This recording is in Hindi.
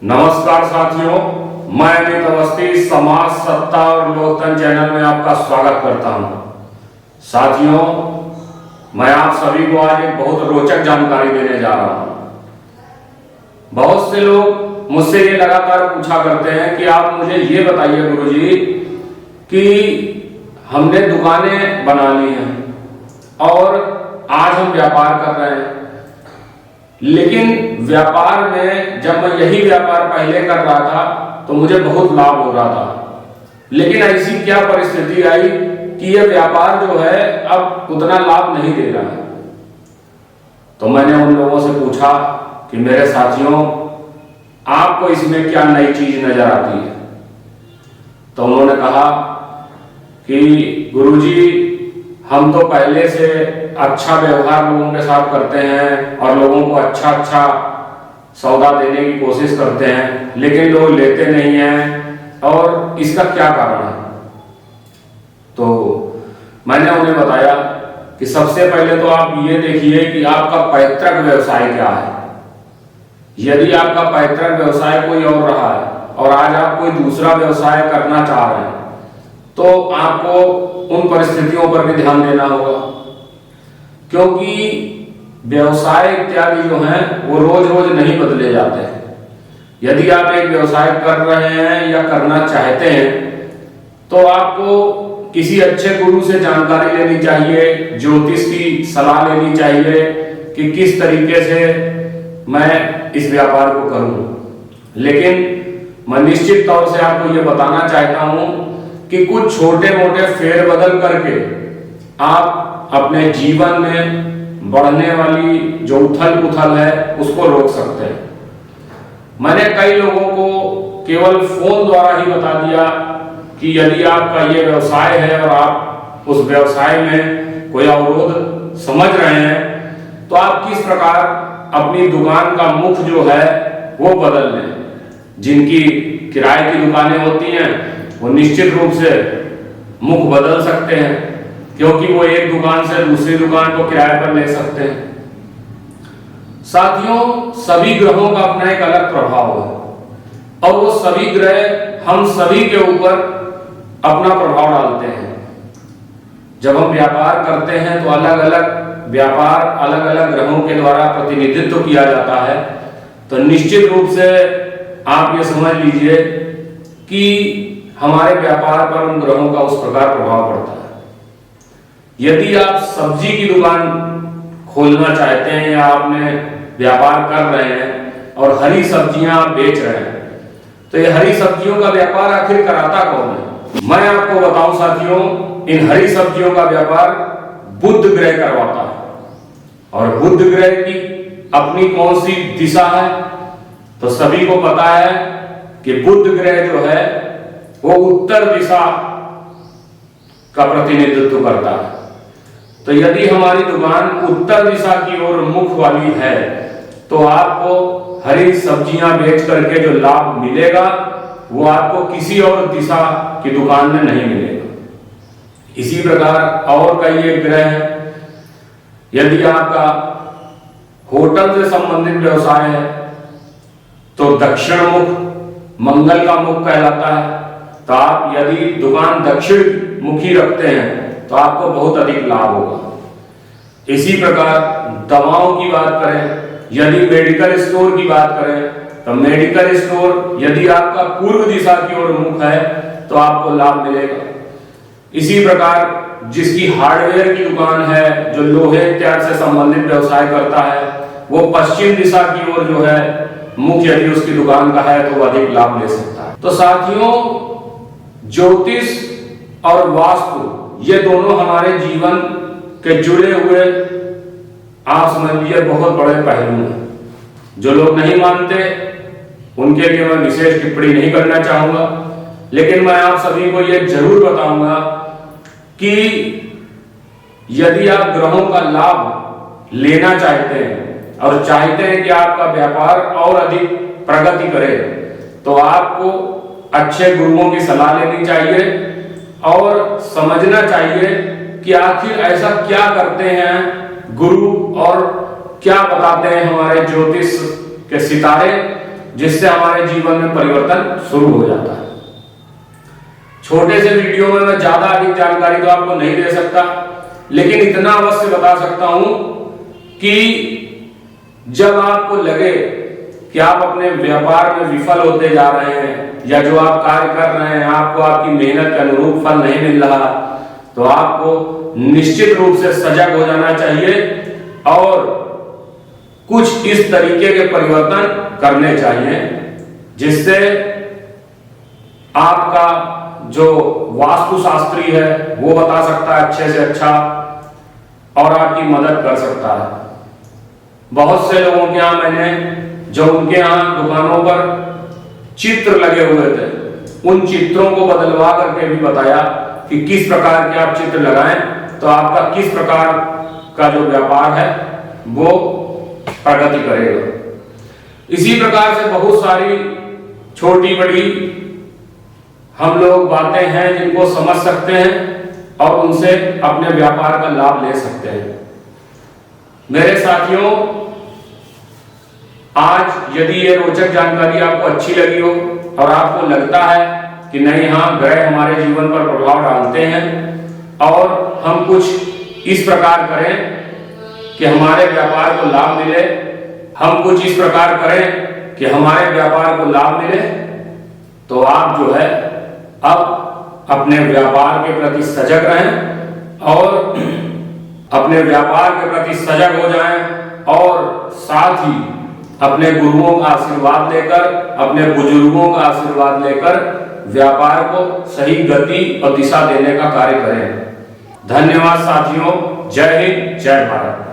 नमस्कार साथियों, मैं अमित अवस्थी समाज सत्ता और लोकतंत्र चैनल में आपका स्वागत करता हूं। साथियों, मैं आप सभी को आज एक बहुत रोचक जानकारी देने जा रहा हूं। बहुत से लोग मुझसे ये लगातार पूछा करते हैं कि आप मुझे ये बताइए गुरुजी कि हमने दुकानें बना ली हैं और आज हम व्यापार कर रहे हैं, लेकिन व्यापार में जब मैं यही व्यापार पहले कर रहा था तो मुझे बहुत लाभ हो रहा था, लेकिन ऐसी क्या परिस्थिति आई कि यह व्यापार जो है अब उतना लाभ नहीं दे रहा है। तो मैंने उन लोगों से पूछा कि मेरे साथियों, आपको इसमें क्या नई चीज नजर आती है? तो उन्होंने कहा कि गुरुजी, हम तो पहले से अच्छा व्यवहार लोगों के साथ करते हैं और लोगों को अच्छा सौदा देने की कोशिश करते हैं, लेकिन लोग लेते नहीं हैं, और इसका क्या कारण है? तो मैंने उन्हें बताया कि सबसे पहले तो आप ये देखिए कि आपका पैतृक व्यवसाय क्या है। यदि आपका पैतृक व्यवसाय कोई और रहा है और आज आप कोई दूसरा व्यवसाय करना चाह रहे हैं, तो आपको उन परिस्थितियों पर भी ध्यान देना होगा, क्योंकि व्यवसाय इत्यादि जो हैं वो रोज रोज नहीं बदले जाते हैं। यदि आप एक व्यवसाय कर रहे हैं या करना चाहते हैं तो आपको किसी अच्छे गुरु से जानकारी लेनी चाहिए, ज्योतिष की सलाह लेनी चाहिए कि किस तरीके से मैं इस व्यापार को करूं। लेकिन मैं निश्चित तौर से आपको ये बताना चाहता हूं कि कुछ छोटे मोटे फेरबदल करके आप अपने जीवन में बढ़ने वाली जो उथल पुथल है उसको रोक सकते हैं। मैंने कई लोगों को केवल फोन द्वारा ही बता दिया कि यदि आपका ये व्यवसाय है और आप उस व्यवसाय में कोई अवरोध समझ रहे हैं तो आप किस प्रकार अपनी दुकान का मुख जो है वो बदल लें। जिनकी किराए की दुकानें होती हैं वो निश्चित रूप से मुख बदल सकते हैं, क्योंकि वो एक दुकान से दूसरी दुकान को किराए पर ले सकते हैं। साथियों, सभी ग्रहों का अपना एक अलग प्रभाव है और वो सभी ग्रह हम सभी के ऊपर अपना प्रभाव डालते हैं। जब हम व्यापार करते हैं तो अलग अलग व्यापार अलग अलग ग्रहों के द्वारा प्रतिनिधित्व किया जाता है। तो निश्चित रूप से आप ये समझ लीजिए कि हमारे व्यापार पर उन ग्रहों का उस प्रकार प्रभाव पड़ता है। यदि आप सब्जी की दुकान खोलना चाहते हैं या आपने व्यापार कर रहे हैं और हरी सब्जियां बेच रहे हैं, तो ये हरी सब्जियों का व्यापार आखिर कराता कौन है? मैं आपको बताऊं साथियों, इन हरी सब्जियों का व्यापार बुध ग्रह करवाता है। और बुध ग्रह की अपनी कौन सी दिशा है? तो सभी को पता है कि बुध ग्रह जो है वो उत्तर दिशा का प्रतिनिधित्व करता है। तो यदि हमारी दुकान उत्तर दिशा की ओर मुख वाली है तो आपको हरी सब्जियां बेच करके जो लाभ मिलेगा वो आपको किसी और दिशा की दुकान में नहीं मिलेगा। इसी प्रकार और कई एक ग्रह है। यदि आपका होटल से संबंधित व्यवसाय है तो दक्षिण मुख मंगल का मुख कहलाता है। तो आप यदि दुकान दक्षिण मुखी रखते हैं तो आपको बहुत अधिक लाभ होगा। इसी प्रकार दवाओं की बात करें, यदि मेडिकल स्टोर की बात करें तो मेडिकल स्टोर यदि आपका पूर्व दिशा की ओर मुख है तो आपको लाभ मिलेगा। इसी प्रकार जिसकी हार्डवेयर की दुकान है, जो लोहे इत्यादि से संबंधित व्यवसाय करता है, वो पश्चिम दिशा की ओर जो है मुख यदि उसकी दुकान का है तो वो अधिक लाभ ले सकता है। तो साथियों, ज्योतिष और वास्तु ये दोनों हमारे जीवन के जुड़े हुए आप समझ लीजिए बहुत बड़े पहलू हैं। जो लोग नहीं मानते उनके लिए मैं विशेष टिप्पणी नहीं करना चाहूंगा, लेकिन मैं आप सभी को यह जरूर बताऊंगा कि यदि आप ग्रहों का लाभ लेना चाहते हैं और चाहते हैं कि आपका व्यापार और अधिक प्रगति करे, तो आपको अच्छे गुरुओं की सलाह लेनी चाहिए और समझना चाहिए कि आखिर ऐसा क्या करते हैं गुरु और क्या बताते हैं हमारे ज्योतिष के सितारे जिससे हमारे जीवन में परिवर्तन शुरू हो जाता है। छोटे से वीडियो में मैं ज्यादा अधिक जानकारी तो आपको नहीं दे सकता, लेकिन इतना अवश्य बता सकता हूं कि जब आपको लगे कि आप अपने व्यापार में विफल होते जा रहे हैं या जो आप कार्य कर रहे हैं आपको आपकी मेहनत के अनुरूप फल नहीं मिल रहा, तो आपको निश्चित रूप से सजग हो जाना चाहिए और कुछ इस तरीके के परिवर्तन करने चाहिए जिससे आपका जो वास्तुशास्त्री है वो बता सकता है अच्छे से अच्छा और आपकी मदद कर सकता है। बहुत से लोगों के यहाँ मैंने जो उनके यहाँ दुकानों पर चित्र लगे हुए थे उन चित्रों को बदलवा करके भी बताया कि किस प्रकार के आप चित्र लगाएं तो आपका किस प्रकार का जो व्यापार है वो प्रगति करेगा। इसी प्रकार से बहुत सारी छोटी बड़ी हम लोग बातें हैं जिनको समझ सकते हैं और उनसे अपने व्यापार का लाभ ले सकते हैं। मेरे साथियों, आज यदि ये रोचक जानकारी आपको अच्छी लगी हो और आपको लगता है कि नहीं हाँ ग्रह हमारे जीवन पर प्रभाव डालते हैं और हम कुछ इस प्रकार करें कि हमारे व्यापार को लाभ मिले, हम कुछ इस प्रकार करें कि हमारे व्यापार को लाभ मिले, तो आप जो है अब अपने व्यापार के प्रति सजग रहें और अपने व्यापार के प्रति सजग हो जाएं और साथ ही अपने गुरुओं का आशीर्वाद लेकर, अपने बुजुर्गों का आशीर्वाद लेकर व्यापार को सही गति और दिशा देने का कार्य करें। धन्यवाद साथियों। जय हिंद, जय भारत।